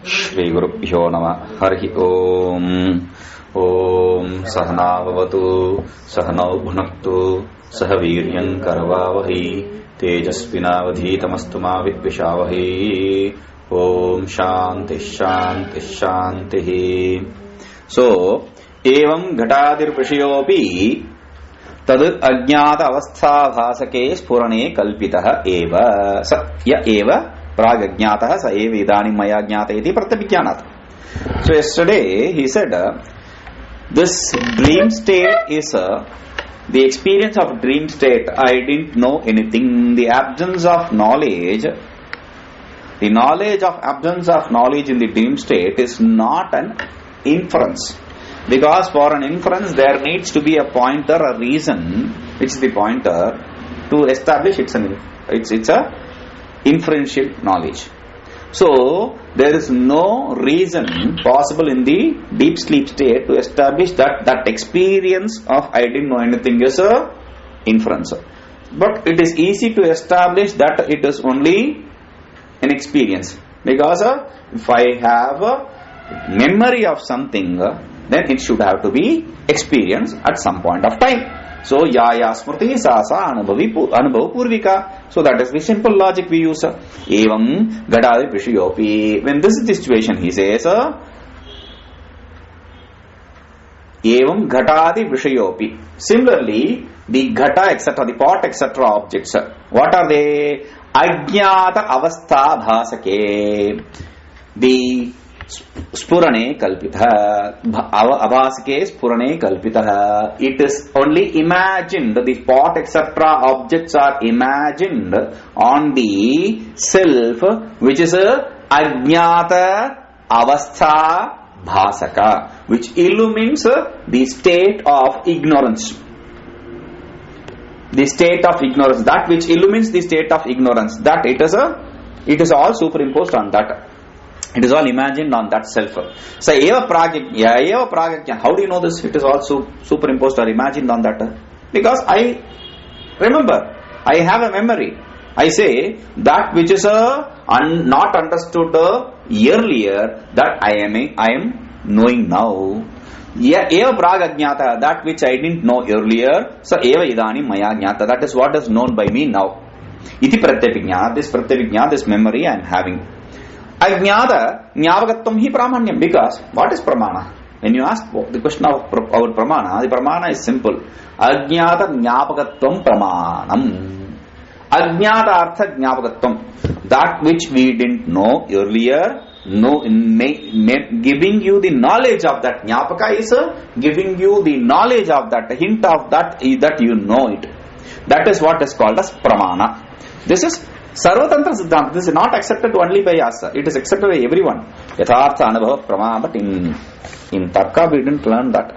Shri Gurubhyo Namah. Hari Om. Om Sahana Bhavatu Sahanau Bhunaktu Sahaviryan Karavavahi Tejasvinavadhitamastu ma Vidvishavahi. Om Shanti Shanti Shanti. So, Evam Ghatadir Vishayopi Tad Ajnata Avastha Bhasake Spurane Kalpitaha Eva Sa Ya Eva Pragajnataha Sa Eva Idani Maya Jnata Iti Pratapikyanat. So yesterday he said this dream state is the experience of dream state. I didn't know anything. The absence of knowledge, the knowledge of absence of knowledge in the dream state is not an inference. Because for an inference there needs to be a pointer, a reason, which is the pointer to establish it's a inferential knowledge. So there is no reason possible in the deep sleep state to establish that experience of I didn't know anything is a inference. But it is easy to establish that it is only an experience, because if I have a memory of something, then it should have to be experienced at some point of time. So yaya smrti sasa anubhav purvika. So that is the simple logic we use. Evam ghatadir vishayopi. When this is the situation, he says evam ghatadir vishayopi. Similarly, the ghata etc., the pot etc. objects, what are they? Ajnata avastha bhasake. The Spurane kalpitha. Avasake spurane kalpitha. It is only imagined. The pot etc. objects are imagined on the self, which is a ajnata avastha bhasaka, which illumines the state of ignorance. The state of ignorance, that which illumines the state of ignorance, that it is all superimposed on that. It is all imagined on that self. So, eva pragajna. How do you know this? It is also superimposed or imagined on that. Because I remember, I have a memory. I say that which is not understood earlier, that I am knowing now. Eva pragajnata, that which I didn't know earlier. So, eva idani maya jnata. That is what is known by me now. Iti pratyabhijna, this memory I am having. Ajnata jnapakatvam hi pramanyam. Because what is pramana? When you ask the question of our pramana, the pramana is simple. Ajnata jnapakatvam pramanam. Ajnata artha jnapakatvam. That which we didn't know earlier, giving you the knowledge of that. Jnapaka is giving you the knowledge of that, hint of that you know it. That is what is called as pramana. This is Sarvatantra Siddhanta. This is not accepted only by us. It is accepted by everyone. Yathartha Anubhava Prama. But in Tarka we didn't learn that.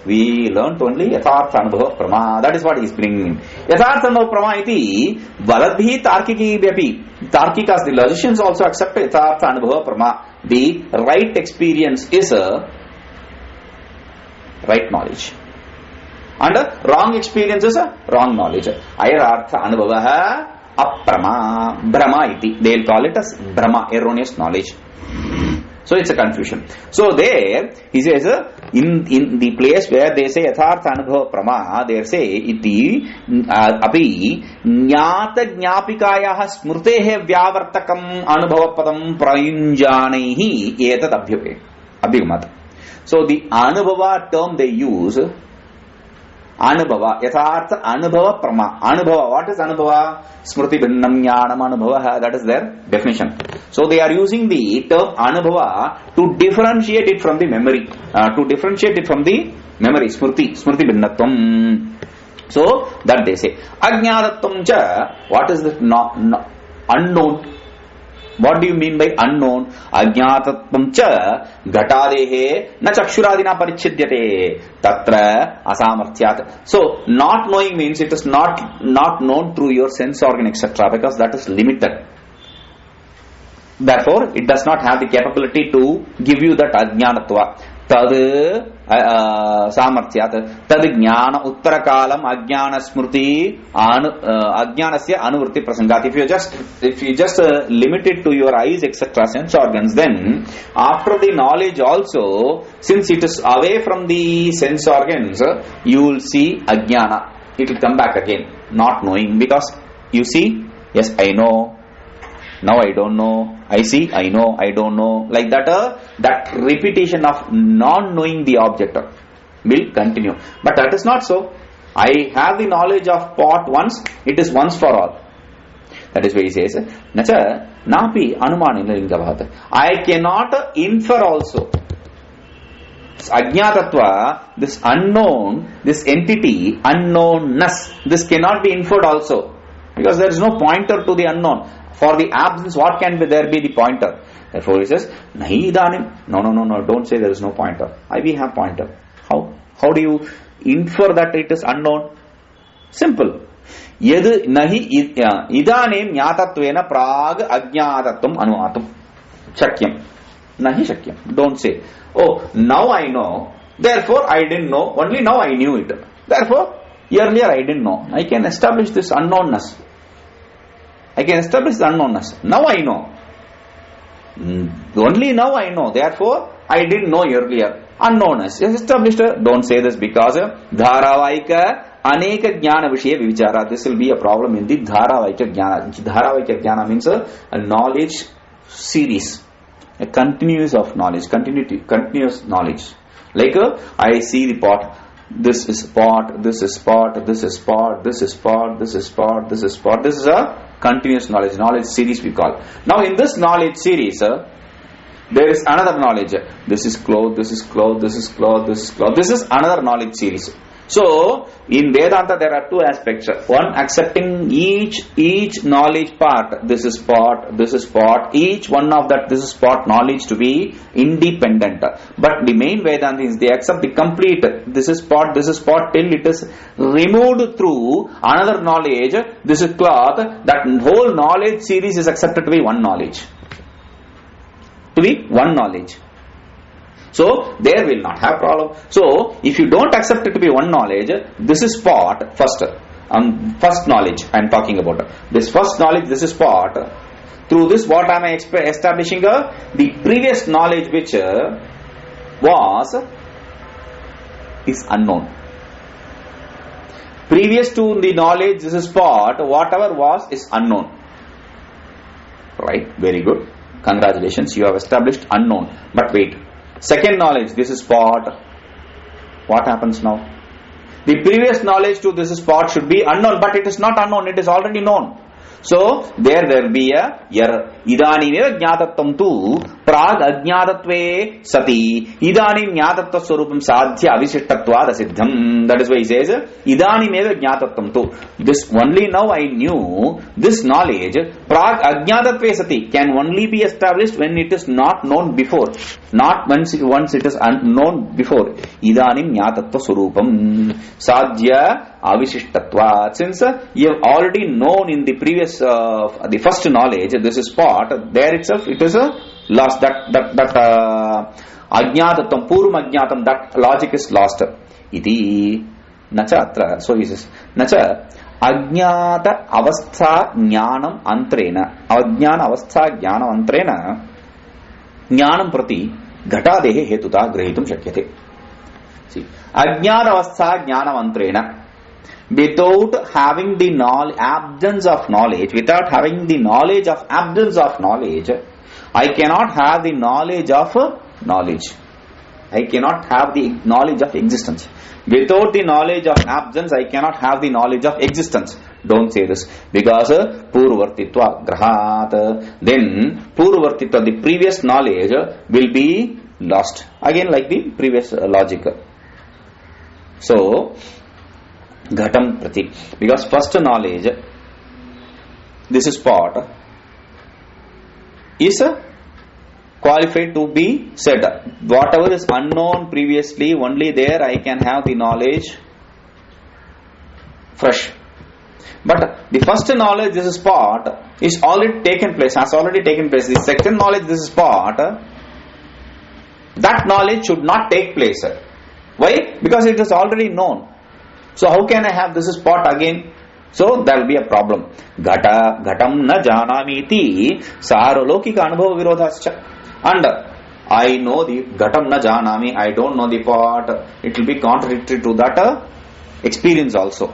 We learned only Yathartha Anubhava Prama. That is what he is bringing in. Yathartha Anubhava Prama iti Valadbhi Tarkiki Byapi. Tarkikas, the logicians also accept Yathartha Anubhava Prama. The right experience is a right knowledge. And wrong experience is a wrong knowledge. Ayarartha Anubhava Aprama, Brahma iti. They will call it as Brahma, erroneous knowledge. So it's a confusion. So there, he says, in the place where they say Yathartha Anubhava Prama, they say iti api jnata jnapikayaha smurtehe vyavartakam anubhava padam prayunjanaihi etat abhigamat. So the Anubhava term they use, Anubhava, Yathartha Anubhava Prama. Anubhava, what is Anubhava? Smrti Bhinnam Jnanam Anubhava, that is their definition. So they are using the term Anubhava to differentiate it from the memory. Smrti Bhinnatvam. So that they say. Ajnanattvam cha, what is the unknown? What do you mean by unknown? Ajnatattvam cha ghatadehe na chakshuradina parichidyate tatra asamarthyat. So not knowing means it is not known through your sense organ etc. because that is limited. Therefore, it does not have the capability to give you that ajnanatva. tad samarthyat tad jnana uttarakalam ajnana smriti ajnanasya anuvritti prasangat. If you just limit it to your eyes, etc., sense organs, then after the knowledge also, since it is away from the sense organs, you will see ajnana. It will come back again, not knowing, because you see, yes, I know, now I don't know, I see, I know, I don't know, like that. That repetition of non-knowing the object will continue. But that is not so. I have the knowledge of pot once, it is once for all. That is why he says, Nacha, napi anumanina lingabhat. I cannot infer also. Ajñātatva, this unknown, this entity, unknownness, this cannot be inferred also. Because there is no pointer to the unknown. For the absence, what can be there be the pointer? Therefore he says, Nahi idanim. No, don't say there is no pointer. We have pointer. How do you infer that it is unknown? Simple. Yad nahi idanim jnātatvena prāg ajñātatvam anumatam. Shakyam. Nahi shakyam. Don't say, oh, now I know, therefore I didn't know, only now I knew it. Therefore, earlier I didn't know. I can establish this unknownness. Now I know. Only now I know. Therefore, I didn't know earlier. Unknownness is established. Don't say this because Dharavaika Aneka Jnana Vishya Vichara. This will be a problem in the Dharavaika Jnana. Dharavaika Jnana means a knowledge series. A continuous of knowledge. Continuous knowledge. Like I see the pot. This is pot. This is pot. This is pot. This is pot. This is pot. This is pot. This is a continuous knowledge series we call. Now in this knowledge series, there is another knowledge. This is cloth, this is cloth, this is cloth, this is cloth. This is another knowledge series. So in Vedanta there are two aspects. One, accepting each knowledge part. This is pot, this is pot. Each one of that this is pot knowledge to be independent. But the main Vedanta is they accept the complete. This is pot till it is removed through another knowledge. This is cloth. That whole knowledge series is accepted to be one knowledge. So, there will not have problem. So, if you don't accept it to be one knowledge, this is pot, first knowledge I am talking about. This first knowledge, this is pot. Through this, what am I establishing? The previous knowledge which is unknown. Previous to the knowledge, this is pot, whatever is unknown. Right? Very good. Congratulations, you have established unknown. But wait. Second knowledge, this is pot. What happens now? The previous knowledge to this is pot should be unknown, but it is not unknown, it is already known. So, there will be a error. Idanimeva jnātatvam tu prāg ajñātatve sati idanim jnātatva swarupam sadhya avishishtatvad asiddham. That is why he says, idanimeva jnātatvam tu. This only now I knew, this knowledge, prāg ajñātatve sati, can only be established when it is not known before. Not once it is unknown before. Idanim jnātatva swarupam sadhya avishishtatvad. Since you have already known in the previous the first knowledge, this is pot, there itself it is a lost. That ajñātatam, purvam ajñātam, that logic is lost. Iti nacha atra. So he says, nacha ajñāta avastha jnanam antrena, ajñāna avastha jnanam antrena jnanam prati ghatadehe hetuta grahitum shakyate. See, ajñāna avastha jnanam antrena. Without having the absence of knowledge, without having the knowledge of absence of knowledge, I cannot have the knowledge of knowledge. I cannot have the knowledge of existence. Without the knowledge of absence, I cannot have the knowledge of existence. Don't say this. Because purvartitva grahat, then purvartitva, the previous knowledge will be lost. Again like the previous logic. So, ghatam prati, because first knowledge, this is pot, is qualified to be said. Whatever is unknown previously, only there I can have the knowledge fresh. But the first knowledge, this is pot, is already taken place, has already taken place. The second knowledge, this is pot, that knowledge should not take place. Why? Because it is already known. So how can I have this is pot again? So there will be a problem. Ghatam na janamiti sarolokika anubhava virodhascha. And I know the ghatam na janami, I don't know the pot. It will be contradictory to that experience also.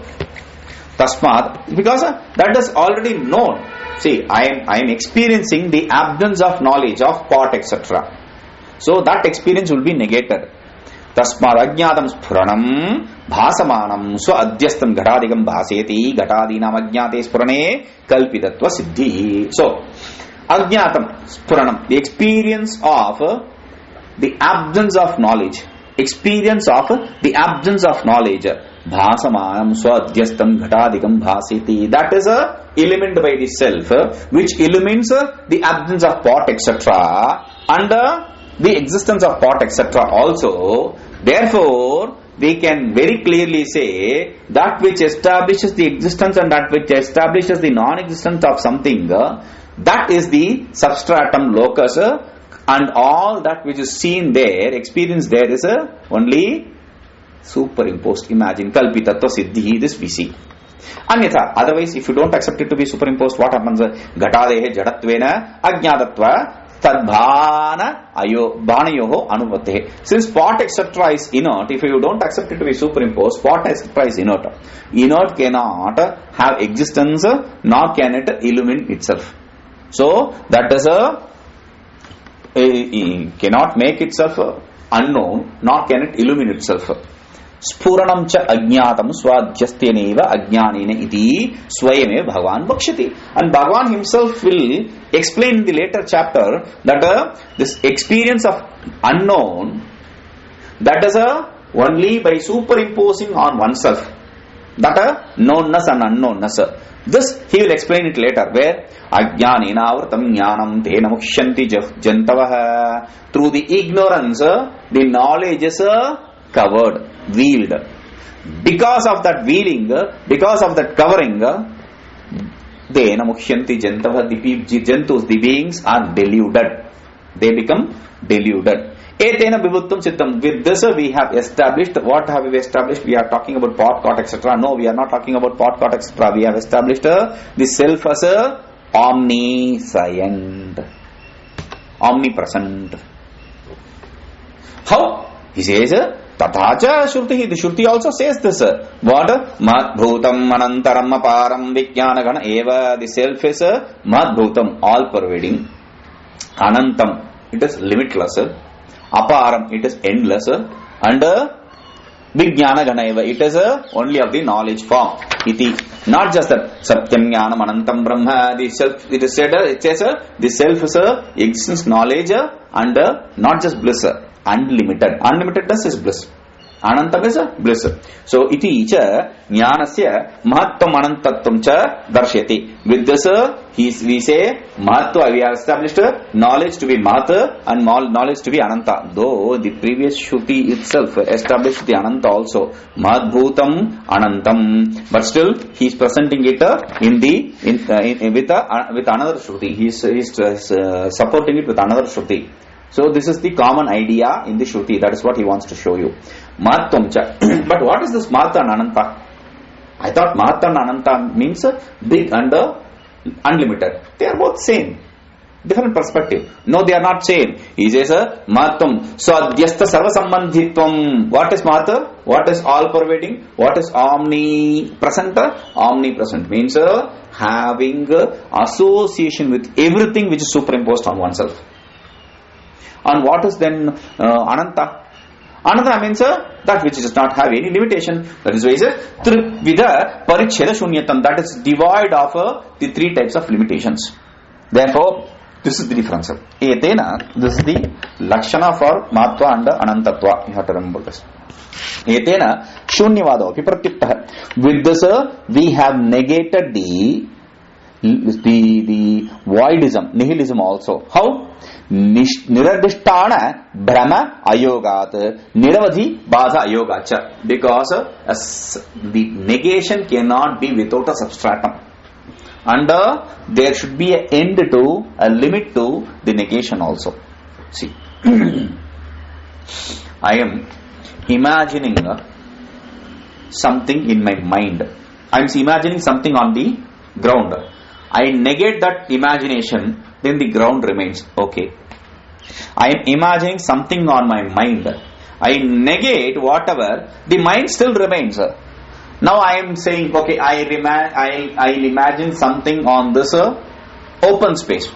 Tasmad, because that is already known. See, I am experiencing the absence of knowledge of pot, etc. So that experience will be negated. Tasmad ajnadam sphuranam bhasamanam swa adhyastam ghatadigam bhaseti ghatadinam ajnate spurane kalpitatva siddhi. So, ajnatam sphuranam, the experience of the absence of knowledge. Experience of the absence of knowledge. Bhasamanam swadhyastam ghatadikam bhasiti. That is a element by the self which illumines the absence of pot, etc. and the existence of pot, etc. also. Therefore, we can very clearly say that which establishes the existence and that which establishes the non-existence of something, that is the substratum locus, and all that which is seen there, experienced there, is only superimposed. Imagine, kalpitatva siddhi, this we see. Anyatha, otherwise, if you don't accept it to be superimposed, what happens? Ghatadehe jadatvena ajnadatva tadbhana bhanayoho anuvatehe. Since pot, etc. is inert, if you don't accept it to be superimposed, pot, etc. is inert. Inert cannot have existence, nor can it illumine itself. So, that is cannot make itself unknown, nor can it illumine itself. Spuranam cha ajnatam swadhyastyeneva ajnanena iti swayame Bhagavan bhakshati. And Bhagavan himself will explain in the later chapter that this experience of unknown, that is only by superimposing on oneself, that knownness and unknownness. This he will explain it later, where ajnanena avartam jnanam tena mukshanti jantavaha. Through the ignorance, the knowledge is covered, veiled. Because of that veiling, because of that covering, tena mukshanti jantavaha, the jantus, the beings are deluded. They become deluded. Etena vibhuttam chittam. With this we have established, what have we established? We are talking about pot, cot, etc. No, we are not talking about pot, cot, etc. We have established the self as omniscient, omnipresent. How? He says, Tathacha Shruti. The Shruti also says this. What? Madbhutam anantaram aparam vijnanagana eva. The self is madbhutam, all pervading. Anantam, it is limitless. Aparam, it is endless. And vijnanagana eva, it is only of the knowledge form. Iti. Not just that. Satyam jnanam anantam brahma. The self, it is said, it says the self is existence, knowledge, and not just bliss. Unlimited. Unlimitedness is bliss. Anantam is bliss. So, iti cha jnanasya mahatvam anantatvam cha darshati. With this, we say mahatva, we have established knowledge to be mahat and knowledge to be ananta. Though the previous Shruti itself established the ananta also. Madbhutam anantam. But still, he is presenting it with another Shruti. He is supporting it with another Shruti. So this is the common idea in the Shruti. That is what he wants to show you. Mahatvam cha. But what is this Mahat and Ananta? I thought Mahat and Ananta means big and unlimited. They are both same. Different perspective. No, they are not same. He says Mahatvam swadhyastha sarvasambandhitvam. What is Mahat? What is all pervading? What is omnipresent? Omnipresent means having association with everything which is superimposed on oneself. And what is then Ananta? Ananta means that which does not have any limitation. That is why he says Trivida Paricheda Shunyatam. That is devoid of the three types of limitations. Therefore, this is the difference. Etena, this is the Lakshana for Mahatva and Anantatva. You have to remember this. Etena Shunyavado Vipratyukta. With this, we have negated the voidism, nihilism also. How? Niradishtana Brahma Ayogat Niravadhi Badha Ayogacha. Because the negation cannot be without a substratum. And there should be an end to, a limit to the negation also. See. I am imagining something in my mind. I am imagining something on the ground. I negate that imagination, then the ground remains. Okay. I am imagining something on my mind. I negate whatever, the mind still remains. Now I am saying, okay, I imagine something on this open space.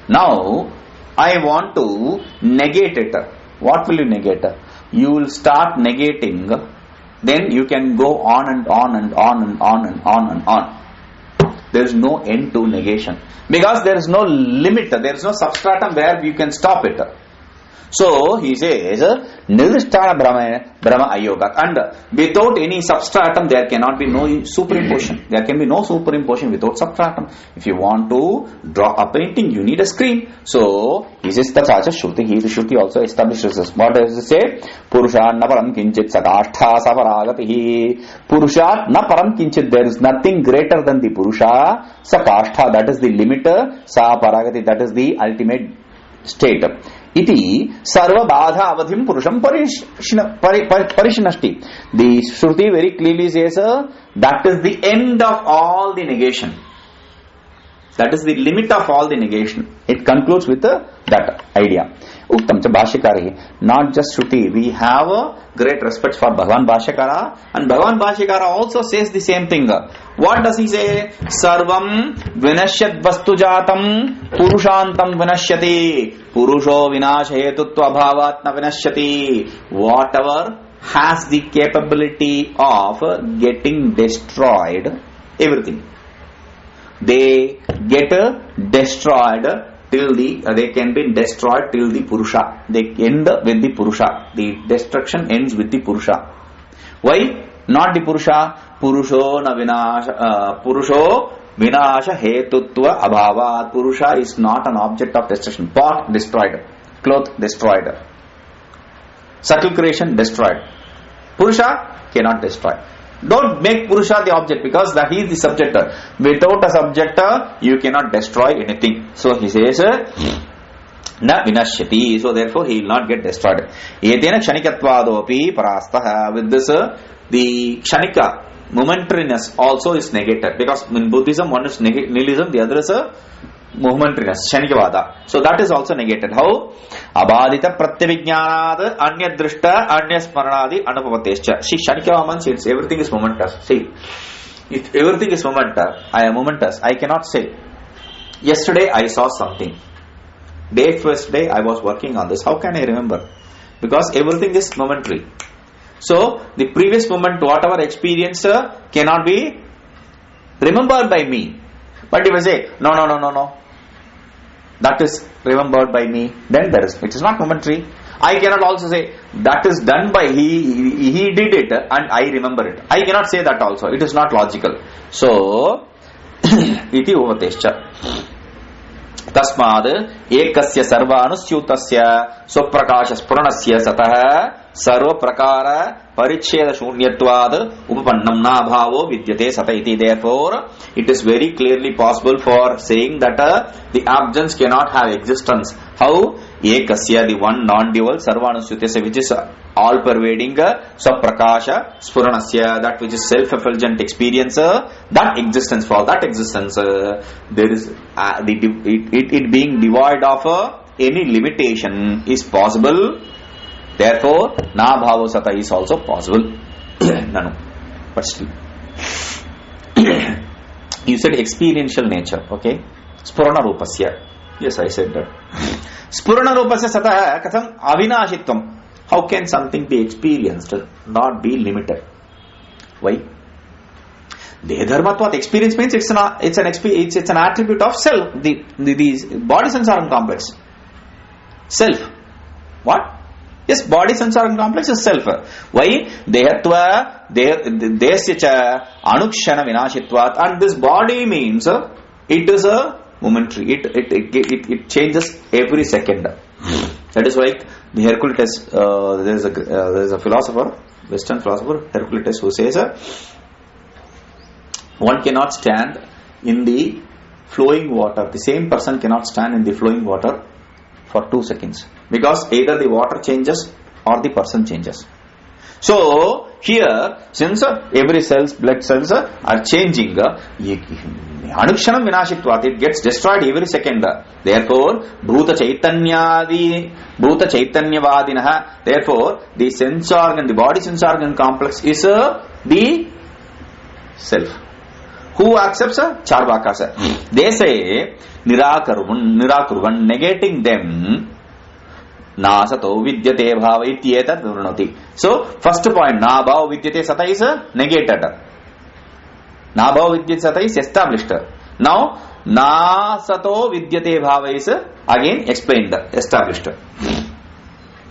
Now I want to negate it. What will you negate? You will start negating, then you can go on and on and on and on and on and on. There is no end to negation because there is no limit, there is no substratum where you can stop it. So he says Nirvishtana Brahma Ayoga, and without any substratum there cannot be no superimposition. There can be no superimposition without substratum. If you want to draw a painting, you need a screen. So he says that's such a Shruti. He, the Shruti, also establishes this. What does it say? Purushat na param kinchit sakashtha saparagatihi. Purushat na param kinchit. There is nothing greater than the Purusha. Sakashtha, that is the limiter. Saparagati, that is the ultimate state. Iti sarva badha avadhim purusham parishnashti. The Shruti very clearly says that is the end of all the negation. That is the limit of all the negation. It concludes with that idea. Uktam cha Bhashyakara. Not just Shruti. We have great respect for Bhagavan Bhashyakara, and Bhagavan Bhashyakara also says the same thing. What does he say? Sarvam vinashyat vastujatam purushantam vinashyati. Purusho vinashayetutva bhavat na vinashyati. Whatever has the capability of getting destroyed, everything, they get destroyed till they can be destroyed till the Purusha. They end with the Purusha. The destruction ends with the Purusha. Why? Not the Purusha. Purusho vinasha hetutva abhavat. Purusha is not an object of destruction. Pot destroyed. Cloth destroyed. Subtle creation destroyed. Purusha cannot destroy. Don't make Purusha the object, because that he is the subject. Without a subject, you cannot destroy anything. So he says, na vinashyati. So therefore he will not get destroyed. Etena kshanikatvadopi parastaha. With this, the kshanika, momentariness, also is negated. Because in Buddhism, one is nihilism, the other is momentariness, kshanikavada. So that is also negated. How? Abhadita pratyavijnanad anyadrishta anyasmaranadi anupapatescha. See, kshanikava means everything is momentous. See, if everything is momentous, I cannot say, yesterday I saw something. First day I was working on this. How can I remember? Because everything is momentary. So, the previous moment, whatever experience cannot be remembered by me. But if I say, no, that is remembered by me, then it is not momentary. I cannot also say, that is done by he did it and I remember it. I cannot say that also. It is not logical. So, iti uvatescha. Tasmad ekasya sarva anusyutasya swaprakasha spuranasya satah sarva prakara paricheda shunyatvad upapannam na bhavo vidyate sata iti. Therefore, it is very clearly possible for saying that the absence cannot have existence. How? Ekasya, the one non-dual, sarva anusyutasya, which is all pervading, swaprakasha spuranasya, that which is self-effulgent experience, that existence, for that existence there is it being devoid of any limitation is possible. Therefore na bhavo sata is also possible. Nanu, but still you said experiential nature. Okay, spurana rupasya. Yes, I said that. Spurana rupasya sata katham avinashitvam. How can something be experienced, not be limited? Why? Dehadharmatvat, experience means it's an attribute of self. The body sense organ complex. Self. What? Yes, body sense organ complex is self. Why? Dehatva, desyacha, anukshana vinashitvat. And this body means it is a momentary. It changes every second. That is why the Hercules, there is a philosopher, Western philosopher, Hercules, who says one cannot stand in the flowing water. The same person cannot stand in the flowing water for 2 seconds, because either the water changes or the person changes. So here, since every cells, blood cells are changing, anukshanam vinashitvat, it gets destroyed every second. Therefore, bhuta chaitanyavadinah, therefore the sense organ, the body sense organ complex is the self. Who accepts? Charvakas. They say nirakurvan, negating them. Nasato vidyate bhava ityeta vrinoti. So, first point, na bhava vidyate sata is negated. Na bhava vidyate sata is established. Now, nasato vidyate bhava is again explained, established.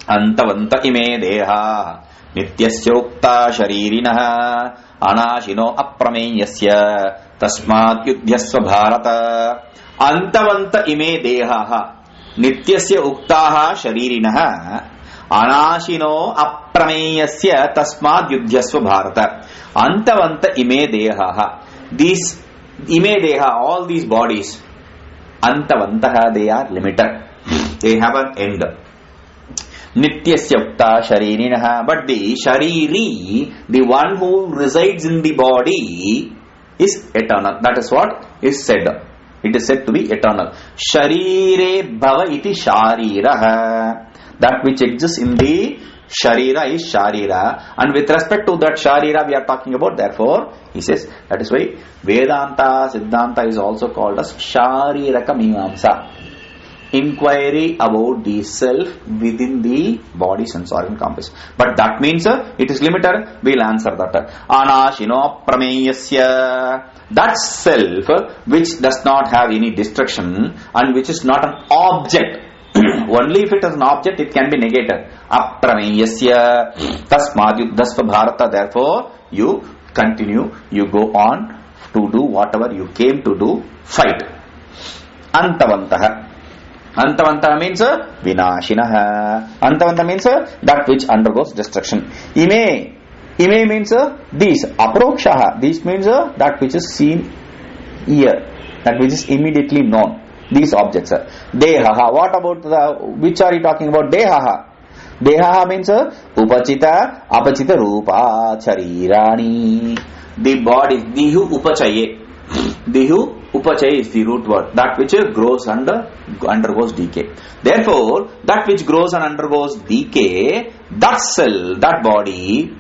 Antavanta ime deha nityasya ukta sharirinaha anashino aprameyasya tasmat yudhyasva bharata. Antavanta ime deha nityasya uktaha sharirinaha anashino aprameyasya tasmad yudhyasva bharata. Antavanta ime dehaha. These ime deha, all these bodies, antavantaha, they are limited. They have an end. Nityasya ukta sharirinaha. But the shariri, the one who resides in the body, is eternal. That is what is said. It is said to be eternal. Sharire bhava iti shariraha. That which exists in the sharira is sharira. And with respect to that sharira we are talking about, therefore, he says, that is why Vedanta, Siddhanta is also called as Shariraka Mimamsa. Inquiry about the self within the body sense organ complex. But that means it is limited. We'll answer that. Anashino prameyasya. That self which does not have any destruction and which is not an object. Only if it is an object it can be negated. Aprameyasya tasmad yudhyasva bharata. Therefore you continue, you go on to do whatever you came to do, fight. Antavantaha. Antavantaha means vinashinaha. Antavantaha means that which undergoes destruction. Ime means these. Aprokshaha. This means that which is seen here, that which is immediately known. These objects. Dehaha. What about which are you talking about? Dehaha. Dehaha means upachita, apachita rupa charirani. The body. Dihu upachaye. Dihu upachaya is the root word. That which grows and undergoes decay. Therefore, that which grows and undergoes decay, that cell, that body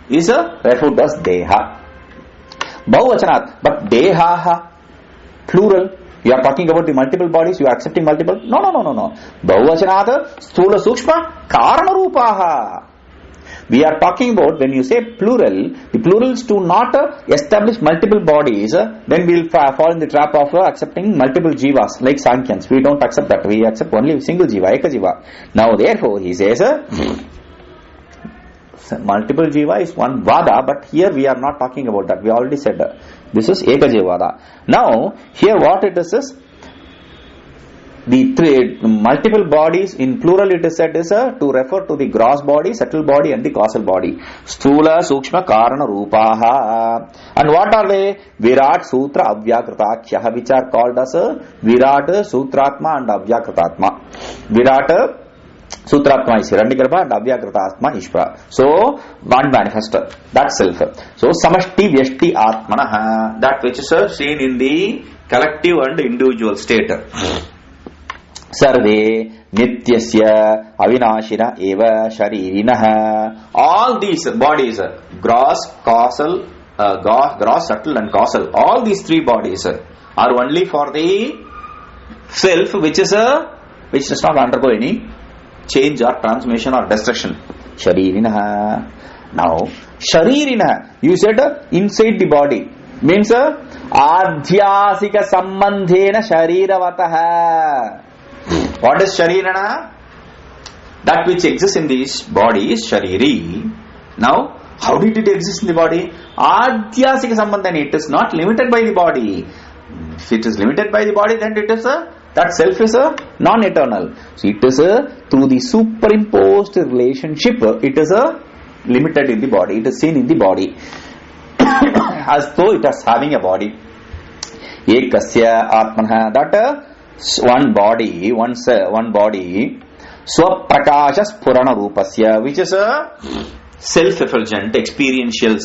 is referred as deha. Bahuvachanat. But dehaha, plural. You are talking about the multiple bodies, you are accepting multiple? No. Bahuvachanat, sthula sukshma, karana rupaha. We are talking about, when you say plural, the plurals do not establish multiple bodies, then we will fall in the trap of accepting multiple jivas, like Sankyans. We don't accept that. We accept only single jiva, eka jiva. Now therefore, he says, multiple jiva is one vada, but here we are not talking about that. We already said this is eka jiva vada. Now, here what it is the three multiple bodies in plural it is said is to refer to the gross body, subtle body and the causal body. Sthula, Sukshma, Karana, Rupaha. And what are they? Virat, Sutra, Avyakritakya, which are called as Virat, Sutratma and Avyakritatma. Virat, Sutratma is Hiranyagarbha and Avyakritatma Ishvara. So, one manifestor, that self. So, Samashti Vyashti Atmanaha, that which is seen in the collective and individual state. Sarve nityasya avinashina eva sharirinaha. All these bodies, gross, causal, gross, subtle and causal, all these three bodies are only for the self which does not undergo any change or transformation or destruction. Sharirinaha. Now, sharirinaha, you said inside the body, means adhyasika sambandhena shariravataha. What is sharirana? That which exists in this body is shariri. Now, how did it exist in the body? Adhyasika sambandhena. It is not limited by the body. If it is limited by the body, then it is that self is non-eternal. So it is through the superimposed relationship, it is limited in the body. It is seen in the body as though it is having a body. Ekasya atmanha. That one body, Swaprakasha Spurana Rupasya, which is a self-effulgent experiential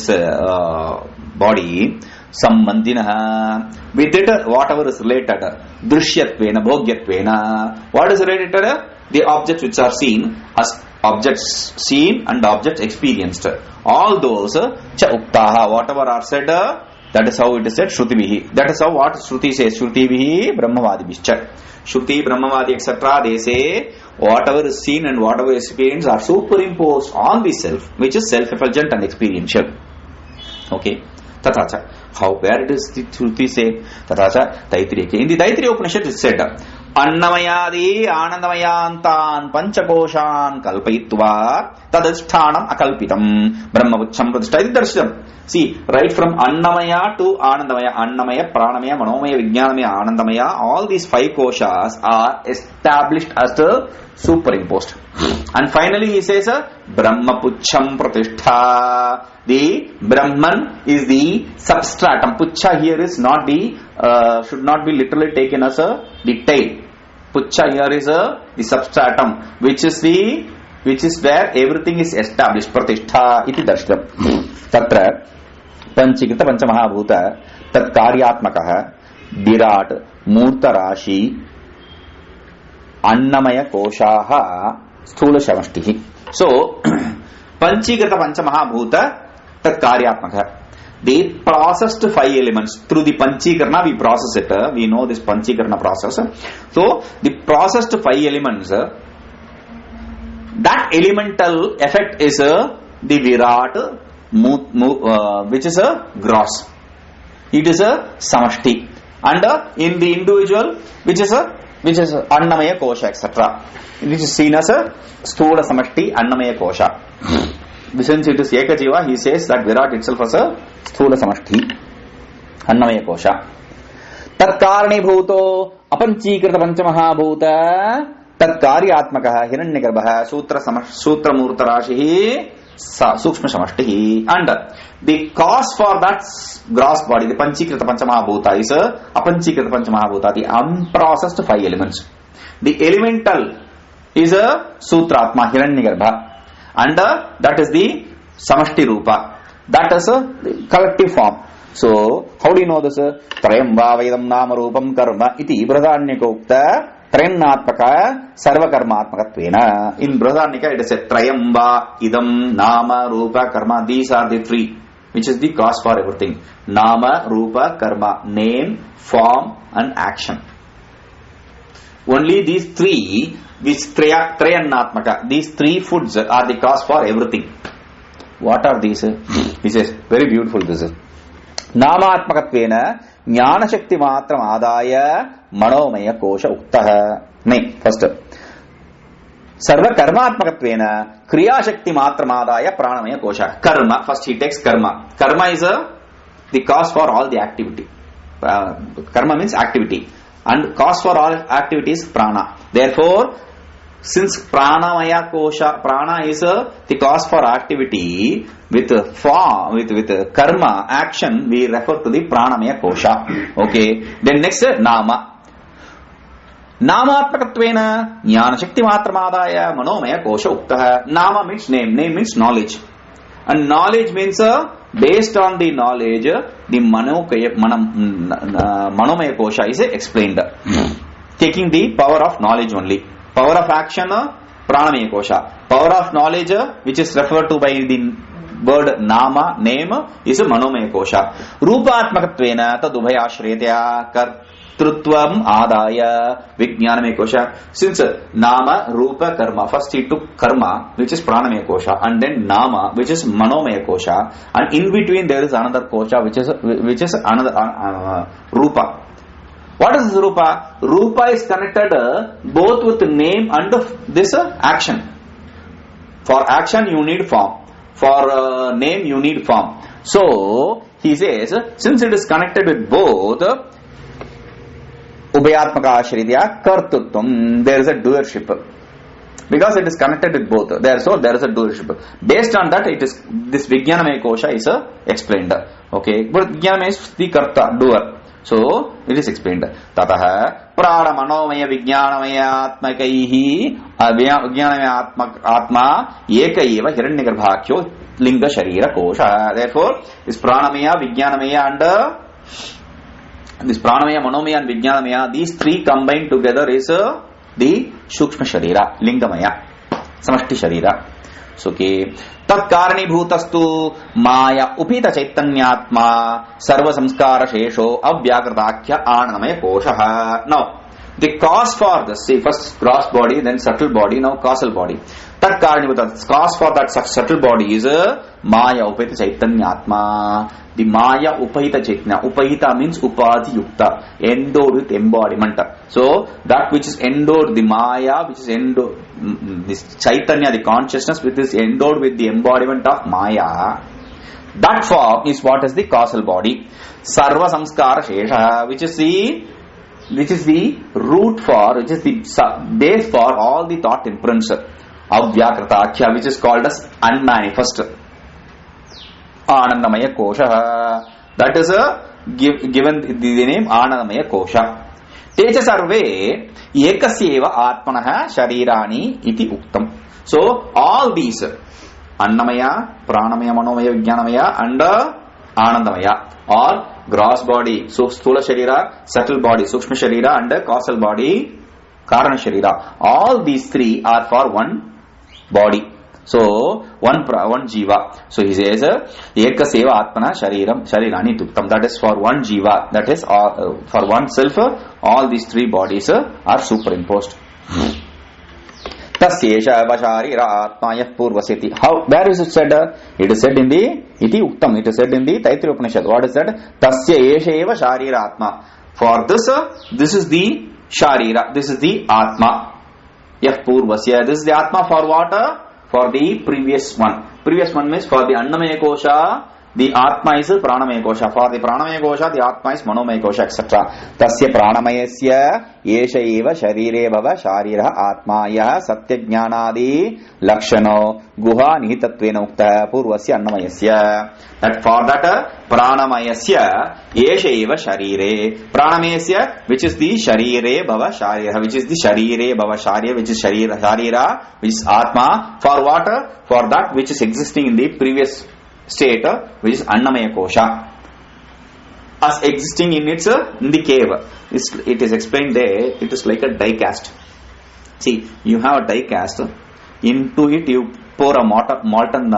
body. Sambandhinaha, with it whatever is related, Drishyattvena, Bhogyattvena. What is related? The objects which are seen as objects seen and objects experienced. All those cha uktaha, whatever are said, that is how it is said, Shrutivihi. That is how what Shruti says, Shrutivihi, Brahmavadibhischa. Shruti, Brahmavadi, etc. They say whatever is seen and whatever is experienced are superimposed on the self, which is self-effulgent and experiential. Okay. Tathacha. How, where it is the Shruti say? Tathacha, Taittiriya. In the Taittiriya Upanishad it is said, Annamayadi Anandamayantan Panchakoshan Kalpayitva Tadasthanam Akalpitam Brahmavucham Pradishta Darsham. See, right from Annamaya to Anandamaya, Annamaya, Pranamaya, Manomaya, Vijnanamaya, Anandamaya, all these 5 koshas are established as the superimposed. And finally he says, Brahmapucham Pratishtha. The Brahman is the substratum. Pucha here is not the, should not be literally taken as the tail. Pucha here is the substratum, which is where everything is established. Pratishtha iti darshtam. Tatra Panchikrita Panchamahabhuta Tat Karyatmakaha Virat Murta Rashi Annamaya Koshaha Sthula Shamashtihi. So Panchikrita Panchamahabhuta Tat Karyatmakaha. They processed 5 elements. Through the Panchikarna we process it. We know this Panchikarna process. So the processed 5 elements, that elemental effect is the Virat, which is a gross. It is a Samashti. And in the individual, which is Annamaya Kosha, etc. Which is seen as a Sthula Samashti, Annamaya Kosha. Since it is Ekajiva, he says that Virat itself as a Sthula Samashti, Annamaya Kosha. Tat Karni Bhuto Apanchikrita Panchamahabhuta Tat Karyatmakaha Hiranyagarbha Sutra Murta Rashihi Sukshma Samashtihi. And the cause for that gross body, the Panchikrita Panchamahabhuta, is Apanchikrita Panchamahabhuta, the unprocessed 5 elements. The elemental is a Sutratma Hiranyagarbha. And that is the Samashti Rupa. That is a collective form. So, how do you know this? Trayamba Vedam Nama Rupam Karma iti Bradharanyakokta Trayannatmaka Sarva Karmatmakatvena. In Bradharanyaka it is a Trayamba, Idam, Nama, Rupa, Karma. These are the 3, which is the cause for everything. Nama, Rupa, Karma. Name, form and action. Only these 3, which Trayannatmaka, these 3 foods are the cause for everything. What are these? He says, very beautiful this is. Namatmakatvena Jnana Shakti Matram Adaya Manomaya Kosha Uktaha. Nay, first. Sarva Karmatmakatvena Kriya Shakti Matram Adaya Pranamaya Kosha. Karma, first he takes karma. Karma is the cause for all the activity. Karma means activity. And cause for all activities prana. Therefore, since pranamaya kosha, prana is the cause for activity, with form, with karma, action, we refer to the pranamaya kosha. Okay. Then next, nama. Namatmakatvena jnana shakti matramadaya manomaya kosha uktaha. Nama means name. Name means knowledge. And knowledge means based on the knowledge, the manomaya kosha is explained. Taking the power of knowledge only. Power of action, pranamaya kosha. Power of knowledge, which is referred to by the word nama, name, is manomaya kosha. Rupatmakatvena tadubhaya shretya kartrutvam adaya vijnanamaya kosha. Since nama, rupa, karma, first he took karma, which is pranamaya kosha, and then nama, which is manomaya kosha, and in between there is another kosha, which is another rupa. What is Rupa? Rupa is connected both with name and this action. For action you need form. For name you need form. So, he says, since it is connected with both, Ubhayatmaka Ashridya Kartutvam, there is a doership. Because it is connected with both. So there is a doership. Based on that, it is this Vijnanamaya Kosha is explained. Okay. But Vijnanamaya is the Karta, doer. So it is explained. Tataha prana manomaya vijnanamaya atmakaihi vijnanamaya atma ekaiva hiranyagarbhakyo linga sharira kosha. Therefore, this pranamaya, vijnanamaya and this pranamaya, manomaya and vijnanamaya, these three combined together is the shukshma sharira, lingamaya, samashti sharira. So, okay. Tat karani bhutastu maya upita chaitanyatma sarva samskara shesho avyakratakya anamaya koshaha. Now, the cause for this, see, first gross body, then subtle body, now causal body. Tat karani bhuta, cause for that subtle body is maya upita chaitanyatma. The maya upahita chaitanya. Upahita means upadhi yukta, endowed with embodiment. So, that which is endowed, the maya, which is endowed, this chaitanya, the consciousness, which is endowed with the embodiment of maya, that form is what is the causal body. Sarva samskara shesha, which is the root for, which is the base for all the thought imprints. Avyakratakya, which is called as unmanifest. Anandamaya kosha. That is given the name Anandamaya kosha. Teja sarve ekasyeva atmanaha sharirani iti uktam. So all these annamaya, pranamaya, manomaya, vijnanamaya and anandamaya, or gross body, so sthula sharira, subtle body, sukshma sharira and causal body, karana sharira. All these three are for one body. So one jiva. So he says ekaseva atmana sharirani tuktam. That is for one jiva. That is for one self. All these three bodies are superimposed. Tasyesha vasharira atmaya purvasiti. How? Where is it said? It is said in the iti uktam. It is said in the Taittiriya Upanishad. What is that? Tasya esha eva sharira atma. For this is the sharira. This is the atma. Yah purvasya. This is the atma for what? For the previous one. Previous one means for the annamaya kosha, the atma is pranamaya kosha. For the pranamaya kosha, the atma is manomaya kosha, etc. Tasya pranamayasya yesha eva sharire bhava sharira atmaya satya jnanadi lakshano guha nihitatvena ukta purvasya annamayasya. That for that pranamayasya yesha eva sharire. Pranamayasya, which is the sharire bhava sharira, which is the sharire bhava sharira, which is sharira, which is atma. For what? For that which is existing in the previous state, which is annamaya kosha, as existing in its in the cave. It is explained there. It is like a die cast. See, you have a die cast. Into it you pour a molten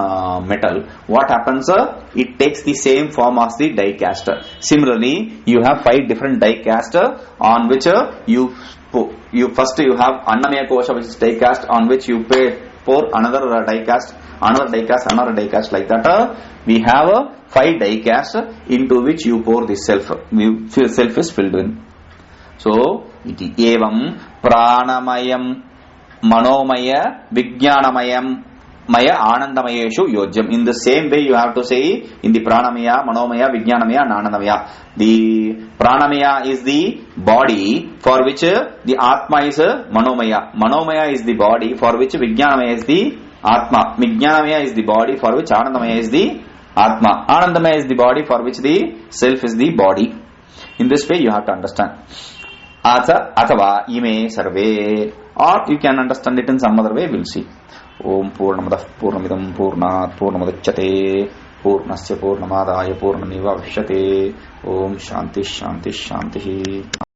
metal. What happens? It takes the same form as the die cast. Similarly, you have 5 different die cast on which you first you have annamaya kosha, which is die cast, on which you pour another die cast, another die cast, another die cast, like that. We have 5 die cast into which you pour the self. Self is filled in. So, iti evam pranamayam manomaya vijnanamayam maya anandamayeshu yojyam. In the same way you have to say in the pranamaya, manomaya, vijnanamaya and anandamaya. The pranamaya is the body for which the atma is manomaya. Manomaya is the body for which vijnanamaya is the atma. Vijnanamaya is the body for which anandamaya is the atma. Anandamaya is the body for which the self is the body. In this way you have to understand. Athava ime sarve, or you can understand it in some other way. We'll see. Om Purnamadah Purnamidam Purnat Purnamadachyate Purnasya Purnamadaya Purnameva Vishyate. Om Shanti Shanti Shanti.